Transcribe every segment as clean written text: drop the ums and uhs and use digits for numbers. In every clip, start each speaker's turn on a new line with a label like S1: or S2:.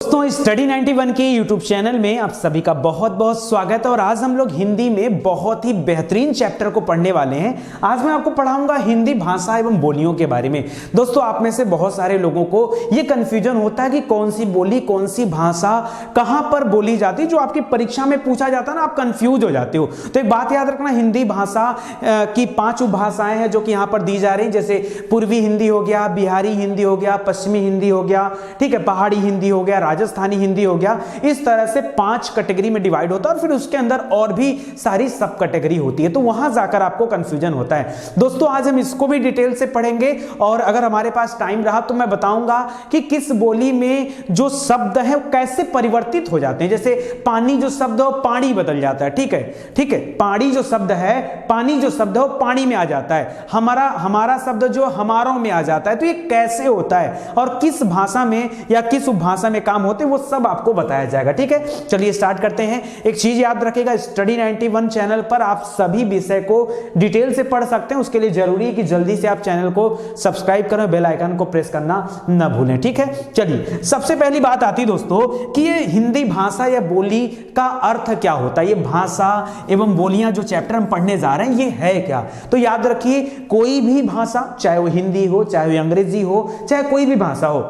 S1: दोस्तों स्टडी 91 के YouTube channel में आप सभी का बहुत बहुत स्वागत है। और आज हम लोग हिंदी में बहुत ही बेहतरीन चैप्टर को पढ़ने वाले हैं। आज मैं आपको पढ़ाऊंगा हिंदी भाषा एवं बोलियों के बारे में। दोस्तों आप में से बहुत सारे लोगों को ये कंफ्यूजन होता है कि कौन सी बोली कौन सी भाषा कहां पर बोली जाती है। जो आपकी परीक्षा में पूछा जाता है ना, आप कंफ्यूज हो जाते हो। तो एक बात याद रखना, हिंदी भाषा की 5 उपभाषाएं हैं जो कि यहां पर दी जा रही, जैसे पूर्वी हिंदी हो गया, बिहारी हिंदी हो गया, पश्चिमी हिंदी हो गया, ठीक है, पहाड़ी हिंदी हो गया, राजस्थानी हिंदी हो गया। इस तरह से 5 कैटेगरी में डिवाइड होता है और फिर उसके अंदर और भी सारी सब कैटेगरी होती है, तो वहां जाकर आपको कंफ्यूजन होता है। दोस्तों आज हम इसको भी डिटेल से पढ़ेंगे और अगर हमारे पास टाइम रहा तो मैं बताऊंगा कि किस बोली में जो शब्द है कैसे परिवर्तित हो जाते हैं। जैसे पानी जो शब्द हो पानी बदल जाता है, ठीक है, पानी जो शब्द है, पानी जो शब्द हो पानी में आ जाता है, हमारा शब्द जो हमारों में आ जाता है। तो ये कैसे होता है और किस भाषा में या किस उपभाषा में काम होते हैं, वो सब आपको बताया जाएगा। ठीक है, चलिए स्टार्ट करते हैं। एक चीज याद रखिएगा, स्टडी 91 चैनल पर आप सभी विषय को डिटेल से पढ़ सकते हैं। उसके लिए जरूरी है कि जल्दी से आप चैनल को सब्सक्राइब करें, बेल आइकन को प्रेस करना न भूलें। ठीक है, चलिए सबसे पहली बात आती है दोस्तों कि ये हिंदी भाषा या बोली का अर्थ क्या होता है। ये भाषा एवं बोलियां जो चैप्टर हम पढ़ने जा रहे हैं ये है क्या। तो याद रखिए, कोई भी भाषा, चाहे वो हिंदी हो, चाहे वो अंग्रेजी हो, चाहे कोई भी भाषा हो,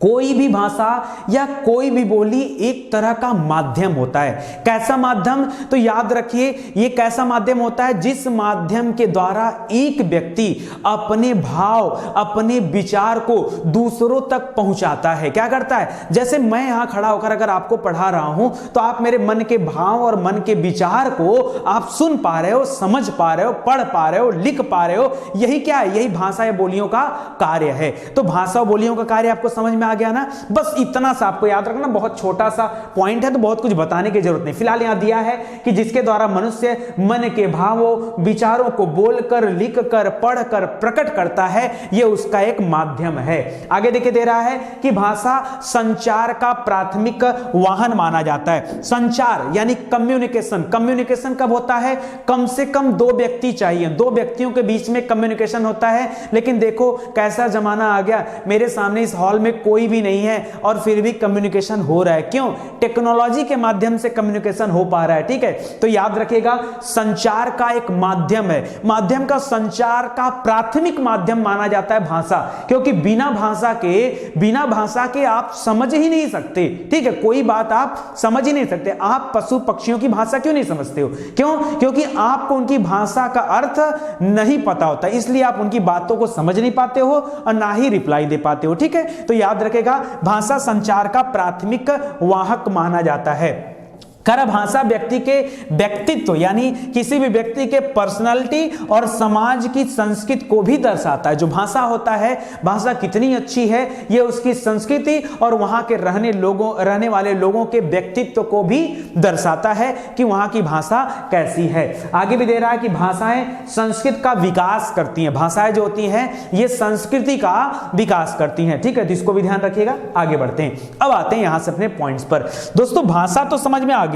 S1: कोई भी भाषा या कोई भी बोली एक तरह का माध्यम होता है। कैसा माध्यम? तो याद रखिए, ये कैसा माध्यम होता है जिस माध्यम के द्वारा एक व्यक्ति अपने भाव, अपने विचार को दूसरों तक पहुंचाता है। क्या करता है? जैसे मैं यहां खड़ा होकर अगर आपको पढ़ा रहा हूं तो आप मेरे मन के भाव और मन के विचार को आप सुन पा रहे हो, समझ पा रहे हो, पढ़ पा रहे हो, लिख पा रहे हो। यही क्या है? यही भाषा या बोलियों का कार्य है। तो भाषा और बोलियों का कार्य आपको समझ में आ गया ना। बस इतना सा आपको याद रखना, बहुत छोटा सा पॉइंट है तो बहुत कुछ बताने की जरूरत नहीं। फिलहाल यहां दिया है कि जिसके द्वारा मनुष्य मन के भावों विचारों को बोलकर, लिखकर, पढ़कर प्रकट करता है, यह उसका एक माध्यम है। आगे देखिए दे रहा है कि भाषा संचार का प्राथमिक वाहन माना जाता है। संचार यानी कम्युनिकेशन। कम्युनिकेशन कब होता है? कम से कम 2 व्यक्ति चाहिए, 2 व्यक्तियों के बीच में कम्युनिकेशन होता है। लेकिन देखो कैसा जमाना आ गया, मेरे सामने इस हॉल में कोई भी नहीं है और फिर भी कम्युनिकेशन हो रहा है। क्यों? टेक्नोलॉजी के माध्यम से कम्युनिकेशन हो पा रहा है। ठीक है, तो याद रखिएगा, संचार का एक माध्यम है। माध्यम का, संचार का प्राथमिक माध्यम माना जाता है भाषा, क्योंकि बिना भाषा के आप समझ ही नहीं सकते। ठीक है, कोई बात आप समझ ही नहीं सकते। आप पशु पक्षियों की भाषा क्यों नहीं समझते हो? क्यों? क्योंकि आपको उनकी भाषा का अर्थ नहीं पता होता, इसलिए आप उनकी बातों को समझ नहीं पाते हो और ना ही रिप्लाई दे पाते हो। ठीक है, तो याद रखेगा, भाषा संचार का प्राथमिक वाहक माना जाता है। भाषा व्यक्ति के व्यक्तित्व यानी किसी भी व्यक्ति के पर्सनालिटी और समाज की संस्कृति को भी दर्शाता है। जो भाषा होता है, भाषा कितनी अच्छी है, यह उसकी संस्कृति और वहां के रहने वाले लोगों के व्यक्तित्व को भी दर्शाता है कि वहां की भाषा कैसी है। आगे भी दे रहा है कि भाषाएं संस्कृति का विकास करती हैं। भाषाएं जो होती हैं ये संस्कृति का विकास करती हैं। ठीक है, तो इसको भी ध्यान रखिएगा। आगे बढ़ते हैं, अब आते हैं यहां से अपने पॉइंट्स पर। दोस्तों भाषा तो समझ में आ गया,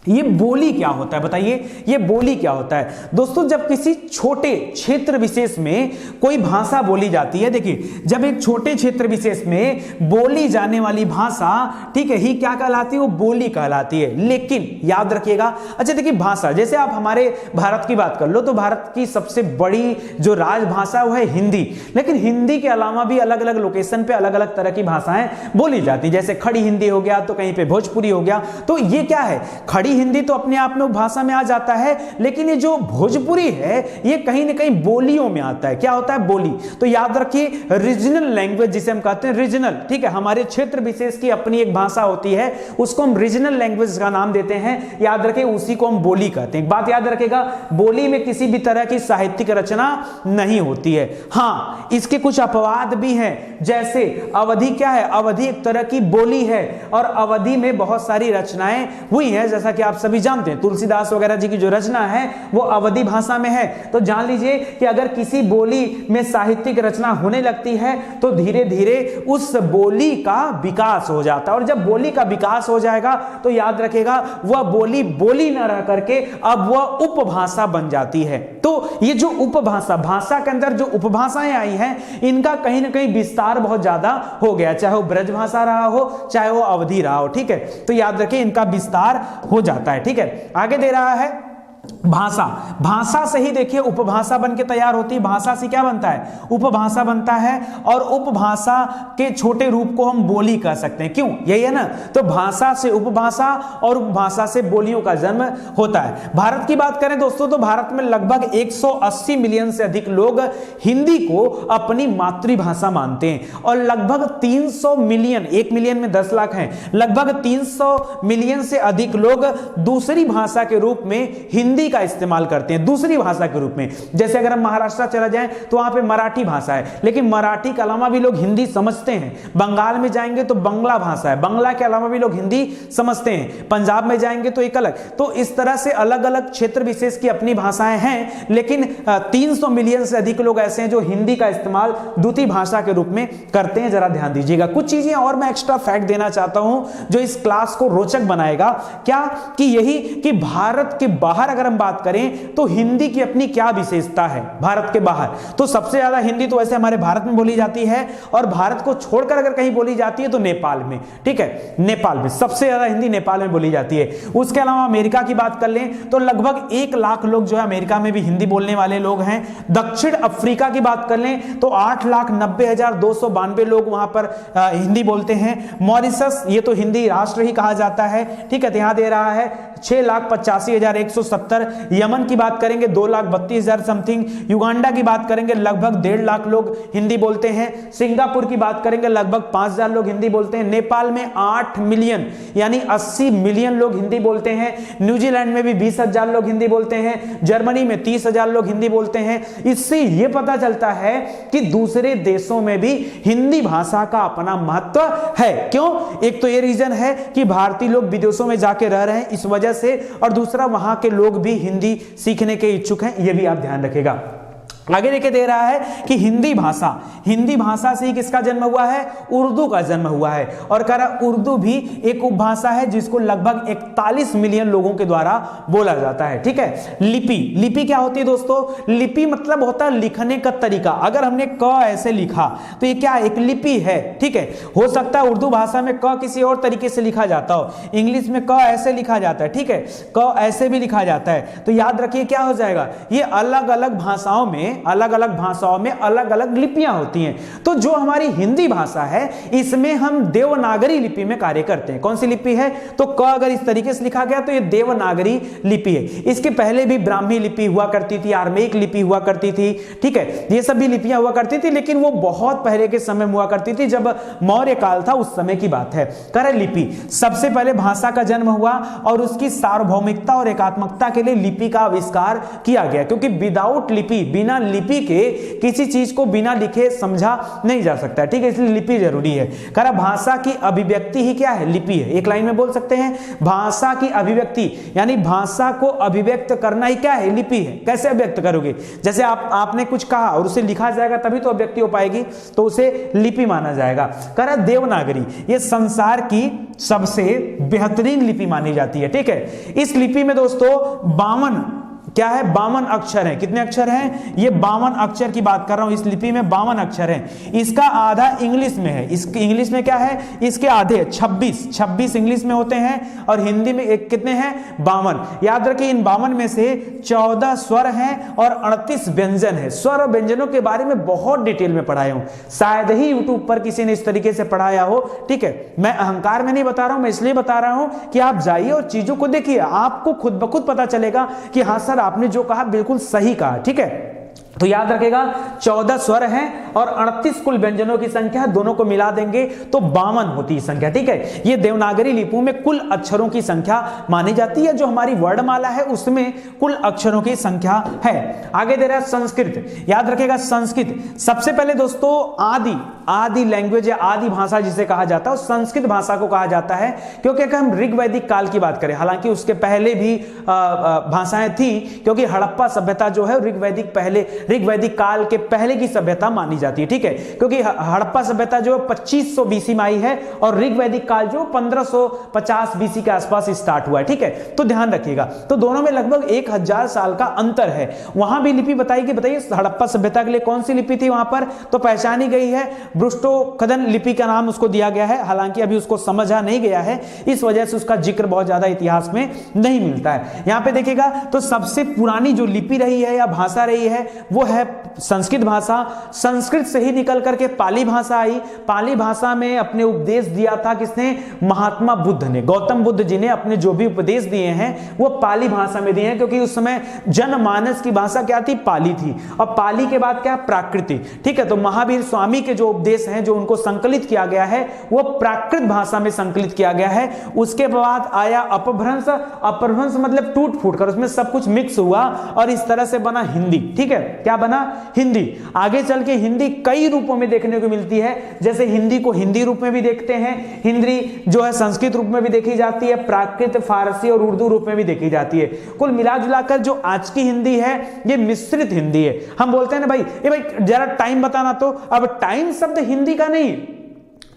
S1: ये बोली क्या होता है बताइए। ये बोली क्या होता है दोस्तों? जब किसी छोटे क्षेत्र विशेष में कोई भाषा बोली जाती है, देखिए जब एक छोटे क्षेत्र विशेष में बोली जाने वाली भाषा, ठीक है, ही क्या कहलाती है? वो बोली कहलाती है। लेकिन याद रखिएगा, अच्छा देखिए भाषा, जैसे आप हमारे भारत की बात कर लो तो भारत की सबसे बड़ी जो राजभाषा वो है हिंदी। लेकिन हिंदी के अलावा भी अलग अलग लोकेशन पे अलग अलग तरह की भाषाएं बोली जाती है। जैसे खड़ी हिंदी हो गया, तो कहीं पे भोजपुरी हो गया। तो ये क्या है? खड़ी हिंदी तो अपने आप में भाषा में आ जाता है, लेकिन ये जो भोजपुरी है ये कहीं ना कहीं बोलियों में आता है। क्या होता है? बोली। तो याद रखिए, रीजनल लैंग्वेज जिसे हम कहते हैं, रीजनल, ठीक है, हमारे क्षेत्र विशेष की अपनी एक भाषा होती है, उसको हम रीजनल लैंग्वेज का नाम देते हैं। याद रखिए, उसी को हम बोली कहते हैं। एक बात याद रखिएगा, बोली में किसी भी तरह की साहित्यिक रचना नहीं होती है। हाँ, इसके कुछ अपवाद भी हैं, जैसे अवधि। क्या है? अवधि एक तरह की बोली है और अवधि में बहुत सारी रचनाएं हुई हैं, जैसा कि कि आप सभी जानते हैं तुलसीदास वगैरह जी की जो रचना है वो अवधी भाषा में है। तो जान लीजिए कि अगर किसी बोली में साहित्यिक रचना होने लगती है तो धीरे धीरे उस बोली का विकास हो जाता है, और जब बोली का विकास हो जाएगा तो याद रखेगा वह बोली बोली न रह करके अब वह उपभाषा बन जाती है। तो ये जो उपभाषा, भाषा के अंदर जो उपभाषाएं आई हैं इनका कहीं ना कहीं विस्तार बहुत ज्यादा हो गया, चाहे वो ब्रज भाषा रहा हो चाहे वो अवधि रहा हो। ठीक है, तो याद रखिए इनका विस्तार हो जाता है। ठीक है, आगे दे रहा है भाषा। भाषा से ही देखिए उपभाषा बन के तैयार होती है। भाषा से क्या बनता है? उपभाषा बनता है, और उपभाषा के छोटे रूप को हम बोली कह सकते हैं। क्यों? यही है ना। तो भाषा से उपभाषा और उपभाषा से बोलियों का जन्म होता है। भारत की बात करें दोस्तों तो भारत में लगभग 180 मिलियन से अधिक लोग हिंदी को अपनी मातृभाषा मानते हैं, और लगभग 300 मिलियन, 1 मिलियन में 10 लाख हैं, लगभग 300 मिलियन से अधिक लोग दूसरी भाषा के रूप में हिंदी का इस्तेमाल करते हैं, दूसरी भाषा के रूप में। जैसे अगर हम महाराष्ट्र चला जाएं तो वहां पे मराठी भाषा है, लेकिन मराठी के अलावा भी लोग हिंदी समझते हैं। बंगाल में जाएंगे तो बंगला भाषा है, बंगला के अलावा भी लोग हिंदी समझते हैं। पंजाब में जाएंगे तो एक अलग। तो इस तरह से अलग अलग क्षेत्र विशेष की अपनी भाषाएं हैं, लेकिन 300 मिलियन से अधिक लोग ऐसे हैं जो हिंदी का इस्तेमाल द्वितीय भाषा के रूप में करते हैं। जरा ध्यान दीजिएगा, कुछ चीजें और मैं एक्स्ट्रा फैक्ट देना चाहता हूं जो इस क्लास को रोचक बनाएगा। क्या कि यही कि भारत के बाहर अगर हम बात करें तो हिंदी की अपनी क्या विशेषता है। भारत के बाहर तो सबसे ज्यादा हिंदी तो वैसे हमारे भारत में बोली जाती है, और भारत को छोड़कर अगर कहीं बोली जाती है तो नेपाल में। ठीक है, नेपाल में सबसे ज्यादा हिंदी नेपाल में बोली जाती है। उसके अलावा अमेरिका की बात कर लें तो लगभग 1 लाख लोग जो है अमेरिका में भी हिंदी बोलने वाले लोग हैं। दक्षिण अफ्रीका की बात कर लें तो 8,90,292 लोग वहां पर हिंदी बोलते हैं। मॉरिशस, ये तो हिंदी राष्ट्र ही कहा जाता है। ठीक है, तो यहां दे रहा है 6,85,170। यमन की बात करेंगे 2,32,000 समथिंग। युगांडा की बात करेंगे लगभग 1.5 लाख लोग हिंदी बोलते हैं। सिंगापुर की बात करेंगे लगभग 5,000 लोग हिंदी बोलते हैं। नेपाल में 8 मिलियन यानी 80 मिलियन लोग हिंदी बोलते हैं। न्यूजीलैंड में भी 20,000 लोग हिंदी बोलते हैं। जर्मनी में 30,000 लोग हिंदी बोलते हैं। इससे यह पता चलता है कि दूसरे देशों में भी हिंदी भाषा का अपना महत्व है। क्यों? एक तो यह रीजन है कि भारतीय लोग विदेशों में जाके रह रहे हैं इस वजह से, और दूसरा वहां के लोग भी हिंदी सीखने के इच्छुक हैं, यह भी आप ध्यान रखिएगा। आगे देखे दे रहा है कि हिंदी भाषा से ही किसका जन्म हुआ है? उर्दू का जन्म हुआ है। और कह रहा उर्दू भी एक उपभाषा है जिसको लगभग 41 मिलियन लोगों के द्वारा बोला जाता है। ठीक है, लिपि क्या होती है दोस्तों? लिपि मतलब होता है लिखने का तरीका। अगर हमने क ऐसे लिखा तो ये क्या? एक लिपि है। ठीक है, हो सकता है उर्दू भाषा में क किसी और तरीके से लिखा जाता हो, इंग्लिश में क ऐसे लिखा जाता है। ठीक है, क ऐसे भी लिखा जाता है। तो याद रखिए क्या हो जाएगा, ये अलग अलग भाषाओं में अलग अलग लिपियां होती हैं। तो जो हमारी हिंदी भाषा है इसमें हम देवनागरी लिपि में कार्य करते हैं। कौन सी लिपि है? तो क अगर इस तरीके से लिखा गया तो ये देवनागरी लिपि है। इसके पहले भी ब्राह्मी लिपि हुआ करती थी, आर्मेयिक लिपि हुआ करती थी। ठीक है, ये सब भी लिपियां हुआ करती थी, लेकिन वो बहुत पहले के समय में हुआ करती थी, जब मौर्य काल था उस समय की बात है। कर लिपि सबसे पहले भाषा का जन्म हुआ और उसकी सार्वभौमिकता और एकात्मकता के लिए लिपि का आविष्कार किया गया, क्योंकि विदाउट लिपि, बिना लिपि के किसी चीज को बिना लिखे समझा नहीं जा सकता। ठीक है, इसलिए लिपि जरूरी है। कह रहा भाषा की अभिव्यक्ति ही क्या है? लिपि है। एक लाइन में बोल सकते हैं, भाषा की अभिव्यक्ति यानी भाषा को अभिव्यक्त करना ही क्या है? लिपि है। कैसे अभिव्यक्त करोगे? जैसे आपने कुछ कहा और उसे लिखा जाएगा तभी तो अभिव्यक्ति हो पाएगी, तो उसे लिपि माना जाएगा। कह रहा देवनागरी ये संसार की सबसे बेहतरीन लिपि मानी जाती है। ठीक है, इस लिपि में दोस्तों 52 अक्षर हैं। कितने अक्षर हैं? ये 52 अक्षर की बात कर रहा हूं। इस लिपि में 52 अक्षर हैं। इसका आधा इंग्लिश में है। इंग्लिश में क्या है? इसके आधे 26 इंग्लिश में होते हैं और हिंदी में कितने हैं? 52। याद रखिए इन 52 में से 14 स्वर हैं और 38 व्यंजन हैं। स्वर और व्यंजनों के बारे में बहुत डिटेल में पढ़ाया हूं, शायद ही यूट्यूब पर किसी ने इस तरीके से पढ़ाया हो। ठीक है, मैं अहंकार में नहीं बता रहा हूं, मैं इसलिए बता रहा हूं कि आप जाइए और चीजों को देखिए, आपको खुद ब खुद पता चलेगा कि हाँ सर आपने जो कहा बिल्कुल सही कहा। ठीक है, तो याद रखेगा 14 स्वर हैं और 38 कुल व्यंजनों की संख्या, दोनों को मिला देंगे तो 52 होती है संख्या। ठीक है, ये देवनागरी लिपियों में कुल अक्षरों की संख्या मानी जाती है। जो हमारी वर्णमाला है उसमें कुल अक्षरों की संख्या है। आगे दे रहा है संस्कृत। याद रखेगा संस्कृत सबसे पहले दोस्तों आदि लैंग्वेज या आदि भाषा जिसे कहा जाता है, संस्कृत भाषा को कहा जाता है, क्योंकि अगर हम ऋग वैदिक काल की बात करें, हालांकि उसके पहले भी भाषाएं थी, क्योंकि हड़प्पा सभ्यता जो है ऋग वैदिक काल के पहले की सभ्यता मानी जाती है। ठीक है, क्योंकि हड़प्पा सभ्यता जो 2500 बीसी में आई है और ऋग वैदिक काल जो 1550 बीसी के आसपास स्टार्ट हुआ है। ठीक है, तो ध्यान रखिएगा, तो दोनों में लगभग 1000 साल का अंतर है। वहां भी लिपि बताई कि बताइए हड़प्पा सभ्यता के लिए कौन सी लिपि थी वहां पर, तो पहचानी गई है ब्रुष्टोकदन लिपि का नाम उसको दिया गया है। हालांकि अभी उसको समझा नहीं गया है, इस वजह से उसका जिक्र बहुत ज्यादा इतिहास में नहीं मिलता है। यहां पे देखिएगा तो सबसे पुरानी जो लिपि रही है या भाषा रही है वो है संस्कृत भाषा। संस्कृत से ही निकल करके पाली भाषा आई। पाली भाषा में अपने उपदेश दिया था किसने, महात्मा बुद्ध ने। गौतम बुद्ध जी ने अपने जो भी उपदेश दिए हैं वो पाली भाषा में दिए हैं, क्योंकि उस समय जनमानस की भाषा क्या थी, पाली थी। और पाली के बाद क्या, प्राकृत। ठीक है, तो महावीर स्वामी के जो उपदेश हैं जो उनको संकलित किया गया है वो प्राकृत भाषा में संकलित किया गया है। उसके बाद आया अपभ्रंश। अपभ्रंश मतलब टूट फूट कर उसमें सब कुछ मिक्स हुआ और इस तरह से बना हिंदी। ठीक है, क्या बना, हिंदी। आगे चल के हिंदी कई रूपों में देखने को मिलती है, जैसे हिंदी को हिंदी रूप में भी देखते हैं, हिंदी जो है संस्कृत रूप में भी देखी जाती है, प्राकृत, फारसी और उर्दू रूप में भी देखी जाती है। कुल मिला जुलाकर जो आज की हिंदी है ये मिश्रित हिंदी है। हम बोलते हैं ना भाई, ये भाई जरा टाइम बताना, तो अब टाइम शब्द हिंदी का नहीं,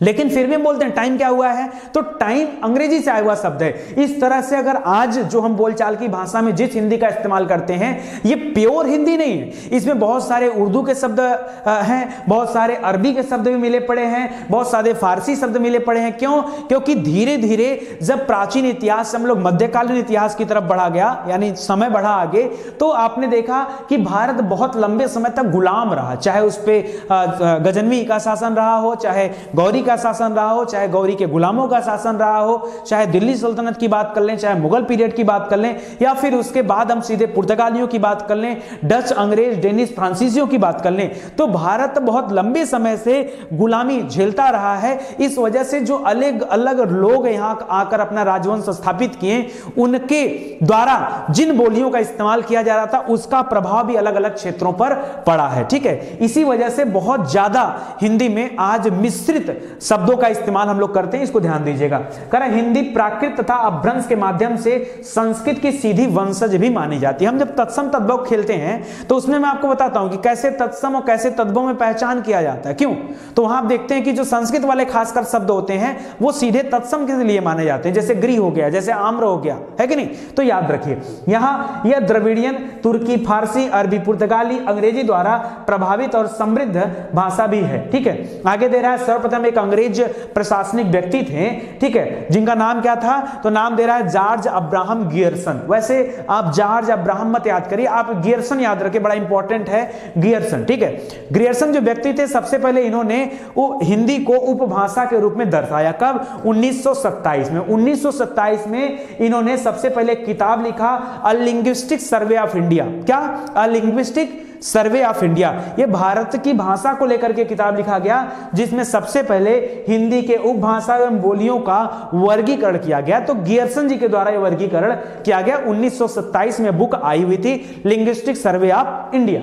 S1: लेकिन फिर भी हम बोलते हैं टाइम क्या हुआ है, तो टाइम अंग्रेजी से आया हुआ शब्द है। इस तरह से अगर आज जो हम बोलचाल की भाषा में जिस हिंदी का इस्तेमाल करते हैं ये प्योर हिंदी नहीं है, इसमें बहुत सारे उर्दू के शब्द हैं, बहुत सारे अरबी के शब्द भी मिले पड़े हैं, बहुत सारे फारसी शब्द मिले पड़े हैं। क्यों, क्योंकि धीरे धीरे जब प्राचीन इतिहास से हम लोग मध्यकालीन इतिहास की तरफ बढ़ा गया, यानी समय बढ़ा आगे, तो आपने देखा कि भारत बहुत लंबे समय तक गुलाम रहा। चाहे उस पर गजनवी का शासन रहा हो, चाहे गौरी का शासन रहा हो, चाहे गौरी के गुलामों का शासन रहा हो, चाहे दिल्ली सल्तनत की बात कर लें, चाहे मुगल पीरियड की बात कर लें, या फिर उसके बाद हम सीधे पुर्तगालियों की बात कर लें, डच, अंग्रेज, डेनिश, फ्रांसीसियों की बात कर लें, तो भारत बहुत लंबे समय से गुलामी झेलता रहा है। इस वजह से जो अलग अलग लोग यहां आकर अपना राजवंश स्थापित किए, उनके द्वारा जिन बोलियों का इस्तेमाल किया जा रहा था उसका प्रभाव भी अलग अलग क्षेत्रों पर पड़ा है। ठीक है, इसी वजह से बहुत ज्यादा हिंदी में आज मिश्रित शब्दों का इस्तेमाल हम लोग करते हैं, इसको ध्यान दीजिएगा। कह हिंदी प्राकृत तथा अपभ्रंश के माध्यम से संस्कृत की सीधी वंशज भी मानी जाती है। हम जब तत्सम तद्भव खेलते हैं तो उसमें मैं आपको बताता हूं कि कैसे तत्सम और कैसे तद्भव में पहचान किया जाता है। क्यों, तो वहां आप देखते हैं कि जो संस्कृत वाले खासकर शब्द होते हैं वो सीधे तत्सम के लिए माने जाते हैं, जैसे गृह हो गया, जैसे आम्र हो गया, है कि नहीं। तो याद रखिए यहां यह द्रविडियन, तुर्की, फारसी, अरबी, पुर्तगाली, अंग्रेजी द्वारा प्रभावित और समृद्ध भाषा भी है। ठीक है, आगे दे रहा है सर्वप्रथम एक अंग्रेज प्रशासनिक व्यक्ति थे, ठीक है, जिनका नाम क्या था, तो नाम दे रहा है जॉर्ज अब्राहम गियर्सन। वैसे आप जॉर्ज अब्राहम मत याद करिए, आप गियर्सन याद रखिए, बड़ा इंपॉर्टेंट है गियर्सन। ठीक है, गियर्सन जो व्यक्ति थे सबसे पहले इन्होंने वो हिंदी को उपभाषा के रूप में दर्शाया। कब, 1927 में। 1927 में इन्होंने सबसे पहले किताब लिखा, अ लिंग्विस्टिक सर्वे ऑफ इंडिया। क्या, अ लिंग्विस्टिक सर्वे ऑफ इंडिया। ये भारत की भाषा को लेकर के किताब लिखा गया, जिसमें सबसे पहले हिंदी के उपभाषा एवं बोलियों का वर्गीकरण किया गया। तो गियर्सन जी के द्वारा यह वर्गीकरण किया गया। 1927 में बुक आई हुई थी, लिंग्विस्टिक सर्वे ऑफ इंडिया।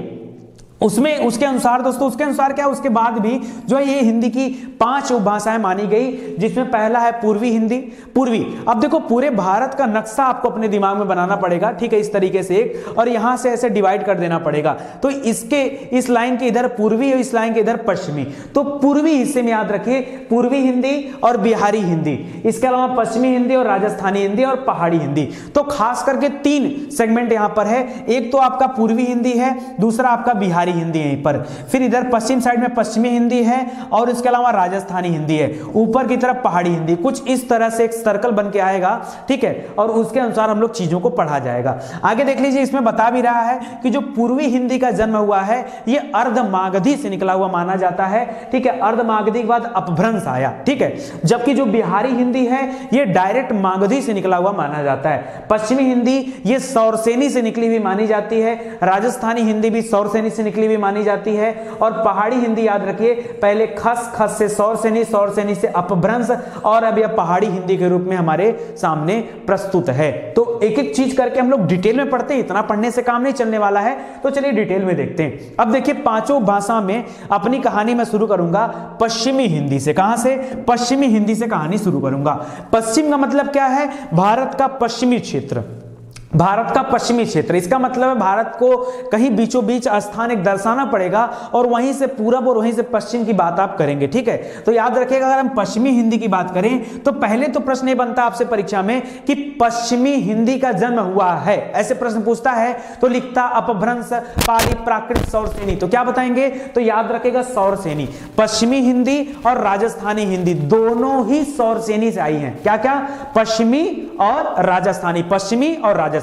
S1: उसमें उसके अनुसार दोस्तों, उसके अनुसार क्या, उसके बाद भी जो है ये हिंदी की 5 उपभाषाएं मानी गई, जिसमें पहला है पूर्वी हिंदी। पूर्वी, अब देखो पूरे भारत का नक्शा आपको अपने दिमाग में बनाना पड़ेगा, ठीक है, इस तरीके से एक, और यहां से ऐसे डिवाइड कर देना पड़ेगा। तो इसके इस लाइन के इधर पूर्वी और इस लाइन के इधर पश्चिमी। तो पूर्वी हिस्से में याद रखिए पूर्वी हिंदी और बिहारी हिंदी, इसके अलावा पश्चिमी हिंदी और राजस्थानी हिंदी और पहाड़ी हिंदी। तो खास करके 3 सेगमेंट यहां पर है। एक तो आपका पूर्वी हिंदी है, दूसरा आपका बिहारी हिंदी है यहीं पर, फिर इधर पश्चिम साइड में पश्चिमी हिंदी है और इसके अलावा राजस्थानी हिंदी है, ऊपर की तरफ पहाड़ी हिंदी। कुछ इस तरह से एक सर्कल बन के आएगा, ठीक है, और उसके अनुसार हम लोग चीजों को पढ़ा जाएगा। आगे देख लीजिए, इसमें बता भी रहा है कि जो पूर्वी हिंदी का जन्म हुआ है ये अर्धमागधी से निकला हुआ माना जाता है, ठीक है। अर्धमागधी के बाद अपभ्रंश आया, ठीक है, जबकि जो बिहारी हिंदी है ये डायरेक्ट मागधी से निकला हुआ माना जाता है। पश्चिमी हिंदी ये सौरसेनी से निकली हुई मानी जाती है, राजस्थानी हिंदी भी सौरसेनी से निकली लिए भी मानी जाती है। और पहाड़ी हिंदी याद रखिए, पहले खस, खस से सौरसेनी, सौरसेनी से अपभ्रंश, और अब यह पहाड़ी हिंदी के रूप में हमारे सामने प्रस्तुत है। तो एक एक चीज करके हम लोग डिटेल में पढ़ते हैं, इतना पढ़ने से काम नहीं चलने वाला है, तो चलिए डिटेल में देखते हैं। अब देखिए पांचों भाषा में अपनी कहानी मैं शुरू करूंगा पश्चिमी हिंदी से। कहां से? पश्चिमी हिंदी से कहानी शुरू करूंगा। पश्चिम का मतलब क्या है? भारत का पश्चिमी क्षेत्र, भारत का पश्चिमी क्षेत्र। इसका मतलब है भारत को कहीं बीचों बीच स्थान एक दर्शाना पड़ेगा और वहीं से पूरब और वहीं से पश्चिम की बात आप करेंगे, ठीक है। तो याद रखिएगा, अगर हम पश्चिमी हिंदी की बात करें तो पहले तो प्रश्न ये बनता आपसे परीक्षा में कि पश्चिमी हिंदी का जन्म हुआ है, ऐसे प्रश्न पूछता है तो लिखता अपभ्रंश, पाली, प्राकृत, सौरसेनी। तो क्या बताएंगे? तो याद रखेगा सौरसेनी। पश्चिमी हिंदी और राजस्थानी हिंदी दोनों ही सौरसेनी से आई हैं। क्या क्या? पश्चिमी और राजस्थानी, पश्चिमी और राजस्थानी।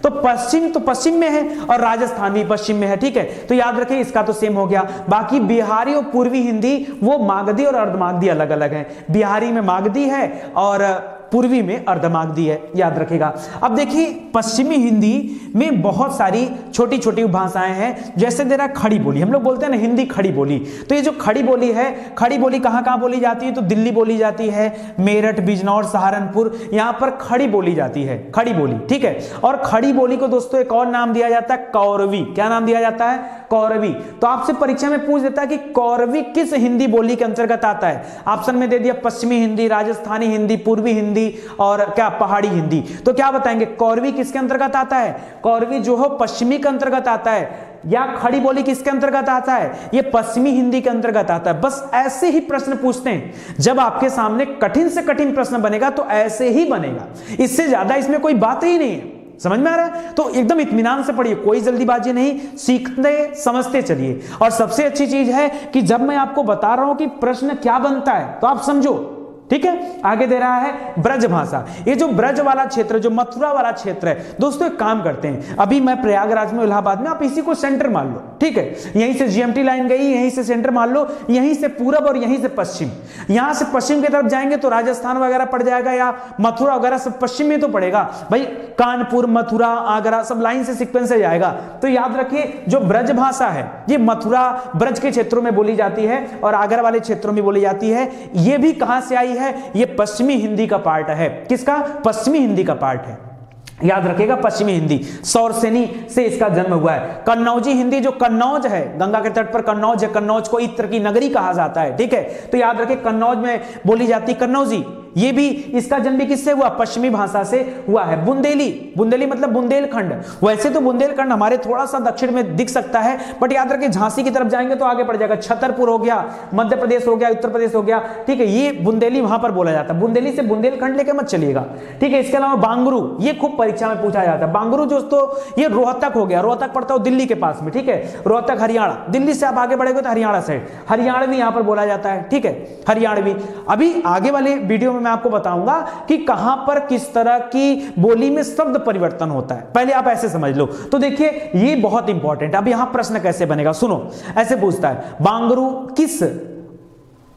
S1: तो पश्चिम तो पश्चिम में है और राजस्थान भी पश्चिम में है, ठीक है। तो याद रखिए इसका तो सेम हो गया। बाकी बिहारी और पूर्वी हिंदी वो मागधी और अर्धमागधी अलग अलग है। बिहारी में मागधी है और पूर्वी में अर्धमागधी है, याद रखेगा। अब देखिए पश्चिमी हिंदी में बहुत सारी छोटी छोटी भाषाएं हैं, जैसे दे रहा खड़ी बोली, हम लोग बोलते हैं ना हिंदी खड़ी बोली। तो ये जो खड़ी बोली है, खड़ी बोली कहां कहां बोली जाती है? तो दिल्ली बोली जाती है, मेरठ, बिजनौर, सहारनपुर, यहां पर खड़ी बोली जाती है, खड़ी बोली, ठीक है। और खड़ी बोली को दोस्तों एक और नाम दिया जाता है कौरवी। क्या नाम दिया जाता है? कौरवी। तो आपसे परीक्षा में पूछ देता है कि कौरवी किस हिंदी बोली के अंतर्गत आता है? ऑप्शन में दे दिया पश्चिमी हिंदी, राजस्थानी हिंदी, पूर्वी हिंदी और क्या पहाड़ी हिंदी। तो क्या बताएंगे कौरवी किसके अंतर्गत आता है? कौरवी जो हो पश्चिमी के अंतर्गत आता है, या खड़ी बोली किसके अंतर्गत आता है? ये पश्चिमी हिंदी के अंतर्गत आता है। बस ऐसे ही प्रश्न पूछते हैं। जब आपके सामने कठिन से कठिन प्रश्न बनेगा तो ऐसे ही बनेगा, इससे ज्यादा इसमें कोई बात ही नहीं है। समझ में आ रहा है? तो एकदम इत्मीनान से पढ़िए, कोई जल्दीबाजी नहीं, सीखते समझते चलिए। और सबसे अच्छी चीज है कि जब मैं आपको बता रहा हूं कि प्रश्न क्या बनता है तो आप समझो, ठीक है। आगे दे रहा है ब्रज भाषा। ये जो ब्रज वाला क्षेत्र, जो मथुरा वाला क्षेत्र है, दोस्तों एक काम करते हैं, अभी मैं प्रयागराज में, इलाहाबाद में, आप इसी को सेंटर मान लो, ठीक है। यहीं से जीएमटी लाइन गई, यहीं से सेंटर मान लो, यहीं से पूरब और यहीं से पश्चिम। यहां से पश्चिम की तरफ जाएंगे तो राजस्थान वगैरह पड़ जाएगा, या मथुरा वगैरह सब पश्चिम में तो पड़ेगा भाई। कानपुर, मथुरा, आगरा सब लाइन से सीक्वेंस से जाएगा। तो याद रखिए जो ब्रज भाषा है ये मथुरा ब्रज के क्षेत्रों में बोली जाती है और आगरा वाले क्षेत्रों में बोली जाती है। ये भी कहां से आई है? ये पश्चिमी हिंदी का पार्ट है। किसका? पश्चिमी हिंदी का पार्ट है, याद रखिएगा पश्चिमी हिंदी। सौरसेनी से इसका जन्म हुआ है। कन्नौजी हिंदी, जो कन्नौज है, गंगा के तट पर कन्नौज है, कन्नौज को इत्र की नगरी कहा जाता है, ठीक है। तो याद रखिए कन्नौज में बोली जाती कन्नौजी। ये भी, इसका जन्म भी किससे हुआ? पश्चिमी भाषा से हुआ है। बुंदेली, बुंदेली मतलब बुंदेलखंड। वैसे तो बुंदेलखंड हमारे थोड़ा सा दक्षिण में दिख सकता है, बट याद रखिए झांसी की तरफ जाएंगे तो आगे पड़ जाएगा। छतरपुर हो गया, मध्य प्रदेश हो गया, उत्तर प्रदेश हो गया, ठीक है। ये बुंदेली वहां पर बोला जाता है। बुंदेली से बुंदेलखंड लेके मत चलिएगा, ठीक है। इसके अलावा बांगरू, ये खूब परीक्षा में पूछा जाता है। बांगरू दोस्तों ये रोहतक हो गया, रोहतक पड़ता हो दिल्ली के पास में, ठीक है। रोहतक हरियाणा, दिल्ली से आप आगे बढ़ेंगे तो हरियाणा साइड, हरियाणवी यहां पर बोला जाता है, ठीक है, हरियाणवी। अभी आगे वाले वीडियो में मैं आपको बताऊंगा कि कहां पर किस तरह की बोली में शब्द परिवर्तन होता है, पहले आप ऐसे समझ लो। तो देखिए ये बहुत इंपॉर्टेंट है। अब यहां प्रश्न कैसे बनेगा सुनो, ऐसे पूछता है बांगरू किस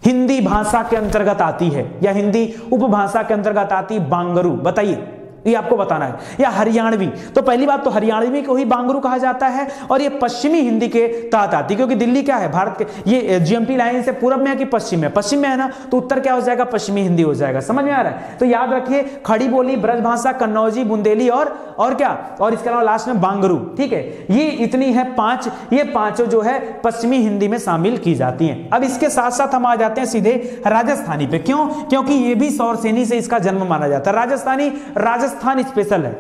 S1: हिंदी भाषा के अंतर्गत आती है, या हिंदी उपभाषा के अंतर्गत आती है बांगरू, बताइए, ये आपको बताना है। या हरियाणवी, तो पहली बात तो हरियाणवी को ही बांगरू कहा जाता है और ये पश्चिमी हिंदी के तहत आती है, क्योंकि दिल्ली क्या है भारत के, ये जीएमटी लाइन से पूरब में है कि पश्चिम में? पश्चिम में है ना, तो उत्तर क्या हो जाएगा? पश्चिमी हिंदी हो जाएगा। समझ में आ रहा है? तो याद रखिए खड़ी बोली, ब्रजभाषा, कन्नौजी, बुंदेली और क्या, और इसके अलावा लास्ट में बांगरू, ठीक है। ये इतनी है पांच, ये पांचों जो है पश्चिमी हिंदी में शामिल की जाती हैं। अब इसके साथ साथ हम आ जाते हैं सीधे राजस्थानी पे। क्यों? क्योंकि ये भी सौरसेनी से इसका जन्म माना जाता है। राजस्थान स्पेशल है,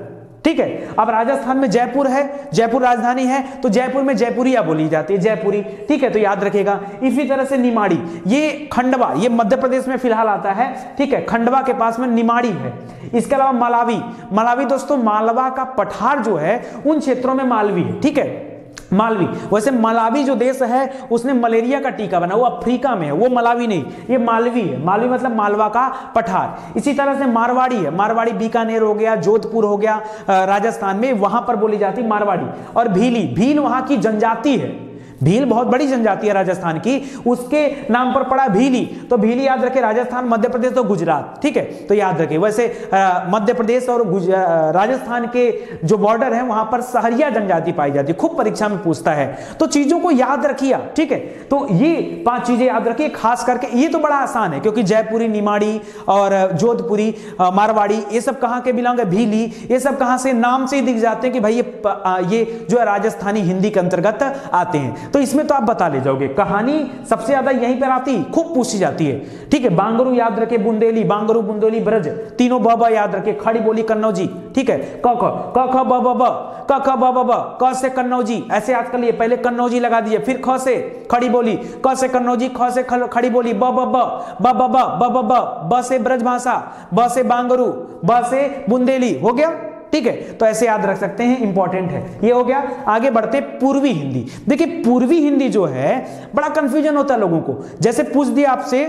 S1: ठीक है। अब राजस्थान में जयपुर है, जयपुर राजधानी है, तो जयपुर में जयपुरिया बोली जाती है, जयपुरी, ठीक है। तो याद रखेगा। इसी तरह से निमाड़ी, ये खंडवा, ये मध्य प्रदेश में फिलहाल आता है, ठीक है। खंडवा के पास में निमाड़ी है। इसके अलावा मलावी, मलावी दोस्तों मालवा का पठार जो है उन क्षेत्रों में मालवी है, ठीक है, मालवी। वैसे मलावी जो देश है उसने मलेरिया का टीका बना, वो अफ्रीका में है, वो मलावी नहीं, ये मालवी है। मालवी मतलब मालवा का पठार। इसी तरह से मारवाड़ी है, मारवाड़ी बीकानेर हो गया, जोधपुर हो गया, राजस्थान में, वहां पर बोली जाती मारवाड़ी। और भीली, भील वहां की जनजाति है, भील बहुत बड़ी जनजाति है राजस्थान की, उसके नाम पर पड़ा भीली। तो भीली याद रखे राजस्थान, मध्य प्रदेश और गुजरात, ठीक है, तो याद रखे। वैसे मध्य प्रदेश और राजस्थान के जो बॉर्डर है वहां पर सहरिया जनजाति पाई जाती है, खूब परीक्षा में पूछता है, तो चीजों को याद रखिए, ठीक है। तो ये 5 चीजें याद रखिए, खास करके ये तो बड़ा आसान है क्योंकि जयपुरी, निमाड़ी और जोधपुरी, मारवाड़ी, ये सब कहां के बिलोंग है, भीली, ये सब कहां से, नाम से ही दिख जाते हैं कि भाई ये जो है राजस्थानी हिंदी के अंतर्गत आते हैं। तो इसमें तो आप बता ले जाओगे। कहानी सबसे ज्यादा यहीं पर आती, खूब पूछी जाती है, ठीक है। बांगरू याद रखे, बुंदेली, बांगरू, बुंदेली, ब्रज, तीनों ब याद रखे, खड़ी बोली कन्नौजी, ठीक है। क ख ब ब क ख ब ब ब, क से कन्नौजी, ऐसे आजकल ये पहले कन्नौजी लगा दीजिए, फिर ख से खड़ी बोली, क से कन्नौजी, ख से खड़ी बोली, ब ब ब ब ब ब ब ब ब से ब्रजभाषा, ब से बांगरू, ब से बुंदेली, हो गया, ठीक है। तो ऐसे याद रख सकते हैं, इंपॉर्टेंट है, ये हो गया। आगे बढ़ते पूर्वी हिंदी। देखिए पूर्वी हिंदी जो है बड़ा कंफ्यूजन होता है लोगों को, जैसे पूछ दिया आपसे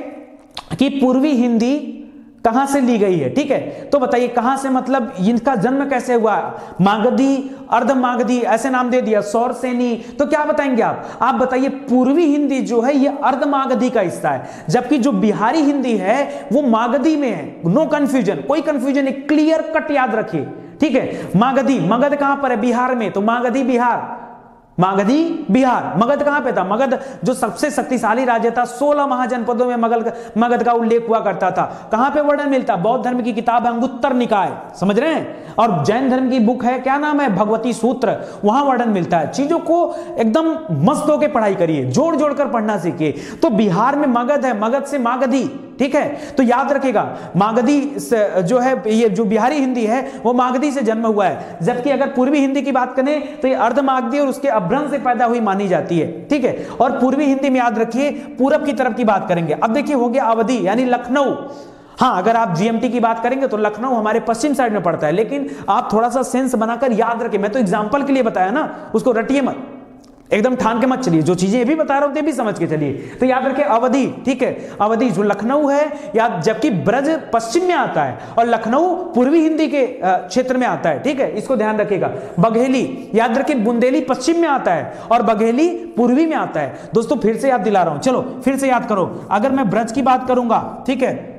S1: कि पूर्वी हिंदी कहां से ली गई है, ठीक है, तो बताइए कहां से, मतलब इनका जन्म कैसे हुआ, मागधी, अर्ध मागधी, ऐसे नाम दे दिया, सौरसेनी, तो क्या बताएंगे आप बताइए। पूर्वी हिंदी जो है ये अर्ध मागधी का हिस्सा है, जबकि जो बिहारी हिंदी है वो मागधी में है। नो कंफ्यूजन, कोई कंफ्यूजन नहीं, क्लियर कट याद रखिए, ठीक है। मागधी, मगध कहां पर है, बिहार में, तो मागधी बिहार, मागधी बिहार। मगध कहां पे था, मगध जो सबसे शक्तिशाली राज्य था, 16 महाजनपदों में मगध का उल्लेख हुआ करता था। कहां पे वर्णन मिलता, बौद्ध धर्म की किताब है अंगुत्तर निकाय, समझ रहे हैं, और जैन धर्म की बुक है, क्या नाम है, भगवती सूत्र, वहां वर्णन मिलता है। चीजों को एकदम मस्त होकर पढ़ाई करिए, जोड़ जोड़ कर पढ़ना सीखिए। तो बिहार में मगध है, मगध से मागधी, ठीक है, तो याद रखेगा मागधी जो है, ये जो बिहारी हिंदी है वो मागधी से जन्म हुआ है, जबकि अगर पूर्वी हिंदी की बात करें तो ये अर्ध मागधी और उसके अभ्रंश से पैदा हुई मानी जाती है, ठीक है। और पूर्वी हिंदी में याद रखिए पूरब की तरफ की बात करेंगे। अब देखिए हो गया अवधि यानी लखनऊ। हाँ, अगर आप जीएमटी की बात करेंगे तो लखनऊ हमारे पश्चिम साइड में पड़ता है, लेकिन आप थोड़ा सा सेंस बनाकर याद रखें, मैं तो एग्जांपल के लिए बताया ना, उसको रटिए मत, एकदम ठान के मत चलिए, जो चीजें ये भी बता रहा हूं भी समझ के चलिए। तो याद रखें अवधि, ठीक है, अवधि जो लखनऊ है, याद, जबकि ब्रज पश्चिम में आता है और लखनऊ पूर्वी हिंदी के क्षेत्र में आता है, ठीक है, इसको ध्यान रखिएगा। बघेली याद रखें, बुंदेली पश्चिम में आता है और बघेली पूर्वी में आता है। दोस्तों फिर से याद दिला रहा हूं, चलो फिर से याद करो। अगर मैं ब्रज की बात करूंगा, ठीक है,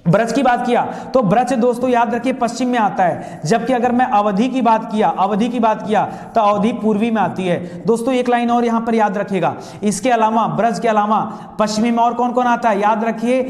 S1: ब्रज की बात किया तो ब्रज दोस्तों याद रखिए पश्चिम में आता है, जबकि अगर मैं अवधि की बात किया तो अवधि पूर्वी में आती है। दोस्तों एक लाइन और यहां पर याद रखिएगा, इसके अलावा ब्रज के अलावा पश्चिमी में और कौन कौन आता है, याद रखिए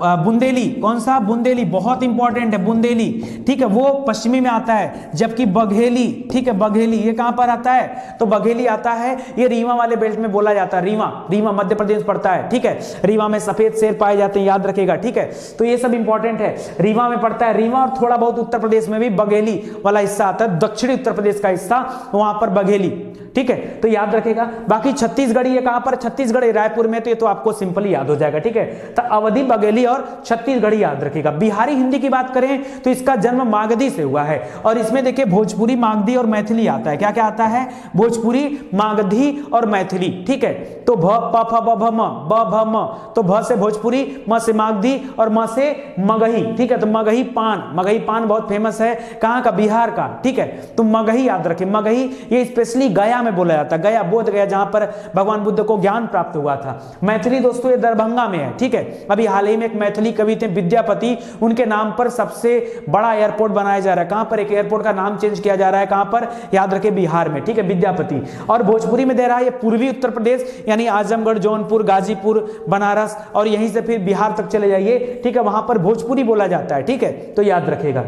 S1: बुंदेली, कौन सा, बुंदेली, बहुत इंपॉर्टेंट है बुंदेली, ठीक है, वो पश्चिमी में आता है। जबकि बघेली, ठीक है, बघेली ये कहां पर आता है, तो बघेली आता है ये रीवा वाले बेल्ट में बोला जाता है, रीवा मध्य प्रदेश पड़ता है, ठीक है। रीवा में सफेद शेर पाए जाते हैं, याद रखिएगा, ठीक है। तो ये सब इंपॉर्टेंट है, रीवा में पड़ता है, रीवा और थोड़ा बहुत उत्तर प्रदेश में भी बघेली वाला हिस्सा आता है, दक्षिणी उत्तर प्रदेश का हिस्सा, वहां पर बघेली, ठीक है, तो याद रखेगा। बाकी छत्तीसगढ़ी ये कहां पर, छत्तीसगढ़ रायपुर में, तो ये तो आपको सिंपली याद हो जाएगा, ठीक है। तो अवधि, बघेली और छत्तीसगढ़ी याद रखेगा। बिहारी हिंदी की बात करें तो इसका जन्म मागधी से हुआ है, और इसमें देखिए भोजपुरी, मागधी और मैथिली आता है। क्या क्या आता है, भोजपुरी, मागधी और मैथिली, ठीक है। तो भ प फ ब भ म, ब भ म, तो भ से भोजपुरी, म से मागधी और म से मगही, ठीक है। तो मगही पान बहुत फेमस है, कहां का, बिहार का, ठीक है। तो मगही याद रखें, मगही ये स्पेशली गया में बोला जाता है, गया, बोध गया, जहां पर भगवान बुद्ध को ज्ञान प्राप्त हुआ था। मैथिली दोस्तों ये दरभंगा में है, ठीक है। अभी हाल ही में एक मैथिली कवि थे विद्यापति, उनके नाम पर सबसे बड़ा एयरपोर्ट बनाया जा रहा है। कहां पर, एक एयरपोर्ट का नाम चेंज किया जा रहा है, कहां पर, याद रखें बिहार में, ठीक है, विद्यापति। और भोजपुरी में दे रहा है ये पूर्वी उत्तर प्रदेश यानी आजमगढ़, जौनपुर, गाजीपुर, बनारस और यहीं से फिर बिहार तक चले जाइए, ठीक है, वहां पर भोजपुरी बोला जाता है, ठीक है। तो याद रखेगा।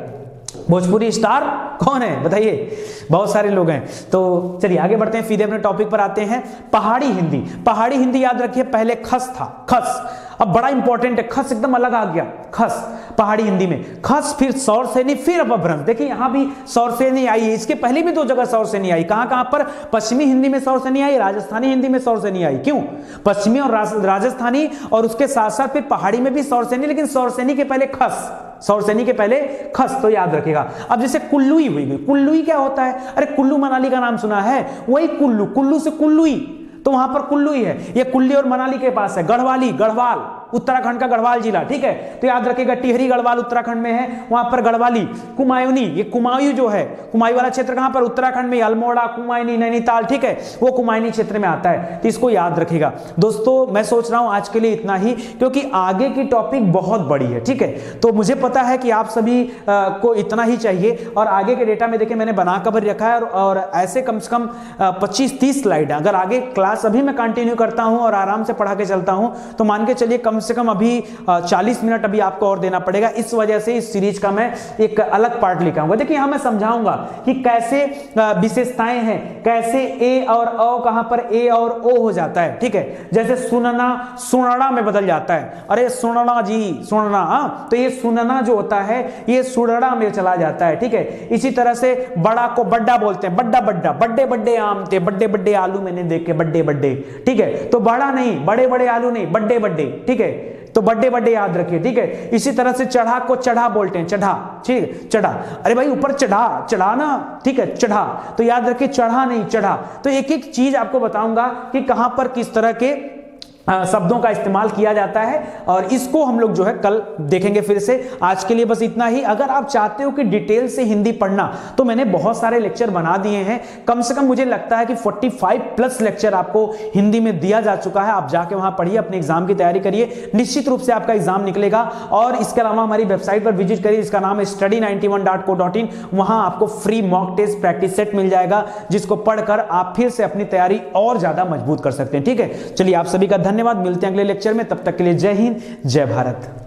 S1: भोजपुरी स्टार कौन है बताइए, बहुत सारे लोग हैं। तो चलिए आगे बढ़ते हैं, सीधे अपने टॉपिक पर आते हैं। पहाड़ी हिंदी, पहाड़ी हिंदी याद रखिए पहले खस था, खस, अब बड़ा इंपॉर्टेंट है, खस एकदम अलग आ गया, खस पहाड़ी हिंदी में, खस, फिर सौरसेनी, फिर अपभ्रंश। देखिए यहां भी सौरसेनी आई है, इसके पहले भी 2 जगह सौरसेनी आई, कहां कहां पर, पश्चिमी हिंदी में सौरसेनी आई, राजस्थानी हिंदी में सौरसेनी आई। क्यों, पश्चिमी और राजस्थानी और उसके साथ साथ फिर पहाड़ी में भी सौरसेनी, लेकिन सौरसेनी के पहले खस, सौरसेनी के पहले खस, तो याद रखेगा। अब जैसे कुल्लुई हुई, कुल्लुई क्या होता है, अरे कुल्लू मनाली का नाम सुना है, वही कुल्लू, कुल्लू से कुल्लुई, तो वहां पर कुल्लुई है, ये कुल्ली और मनाली के पास है। गढ़वाली, गढ़वाल, उत्तराखंड का गढ़वाल जिला, ठीक है। तो याद रखिएगा टिहरी गढ़वाल उत्तराखंड में है, वहां पर गढ़वाली। कुमायूनी, ये कुमायूं जो है, कुमायूं वाला क्षेत्र कहां पर, उत्तराखंड में, अल्मोड़ा, कुमायूनी, नैनीताल, ठीक है, वो कुमायूनी क्षेत्र में आता है। तो इसको याद रखिएगा दोस्तों। मैं सोच रहा हूं आज के लिए इतना ही, क्योंकि आगे की टॉपिक बहुत बड़ी है, ठीक है। तो मुझे पता है कि आप सभी को इतना ही चाहिए, और आगे के डेटा में देखिए मैंने बना कर रखा है, और ऐसे कम से कम 25-30 स्लाइड है। अगर आगे क्लास अभी मैं कंटिन्यू करता हूं और आराम से पढ़ा के चलता हूं तो मान के चलिए कम से कम अभी 40 मिनट अभी आपको और देना पड़ेगा। इस वजह से इस सीरीज का मैं एक अलग पार्ट लिखाऊंगा। देखिए यहां मैं समझाऊंगा कि कैसे विशेषताएं हैं, कैसे ए और अ कहां पर ए और ओ हो जाता है, ठीक है। जैसे सुनना सुनना में बदल जाता है, अरे सुनना जी सुनना, तो ये सुनना जो होता है ये सुनना में चला जाता है, ठीक है। इसी तरह से बड़ा को बड्डा बोलते हैं, बड्डा बड्डा, बड्डे बड्डे आम थे, बड्डे बड्डे आलू मैंने देखे, बड्डे बड्डे, ठीक है। तो बड़ा नहीं, बड़े बड़े आलू नहीं, बड्डे बड्डे, ठीक है। तो बड्डे बड्डे याद रखिए, ठीक है। इसी तरह से चढ़ा को चढ़ा बोलते हैं, चढ़ा, ठीक है, चढ़ा, अरे भाई ऊपर चढ़ा, चढ़ा ना, ठीक है, चढ़ा, तो याद रखिए चढ़ा नहीं चढ़ा। तो एक एक चीज आपको बताऊंगा कि कहां पर किस तरह के शब्दों का इस्तेमाल किया जाता है, और इसको हम लोग जो है कल देखेंगे फिर से। आज के लिए बस इतना ही। अगर आप चाहते हो कि डिटेल से हिंदी पढ़ना, तो मैंने बहुत सारे लेक्चर बना दिए हैं, कम से कम मुझे लगता है कि 45+ लेक्चर आपको हिंदी में दिया जा चुका है। आप जाके वहां पढ़िए, अपने एग्जाम की तैयारी करिए, निश्चित रूप से आपका एग्जाम निकलेगा। और इसके अलावा हमारी वेबसाइट पर विजिट करिए, इसका नाम है study91.co.in। वहां आपको free mock test practice set मिल जाएगा, जिसको पढ़कर आप फिर से अपनी तैयारी और ज्यादा मजबूत कर सकते हैं, ठीक है। चलिए आप सभी का धन्यवाद, मिलते हैं अगले लेक्चर में, तब तक के लिए जय हिंद, जय भारत।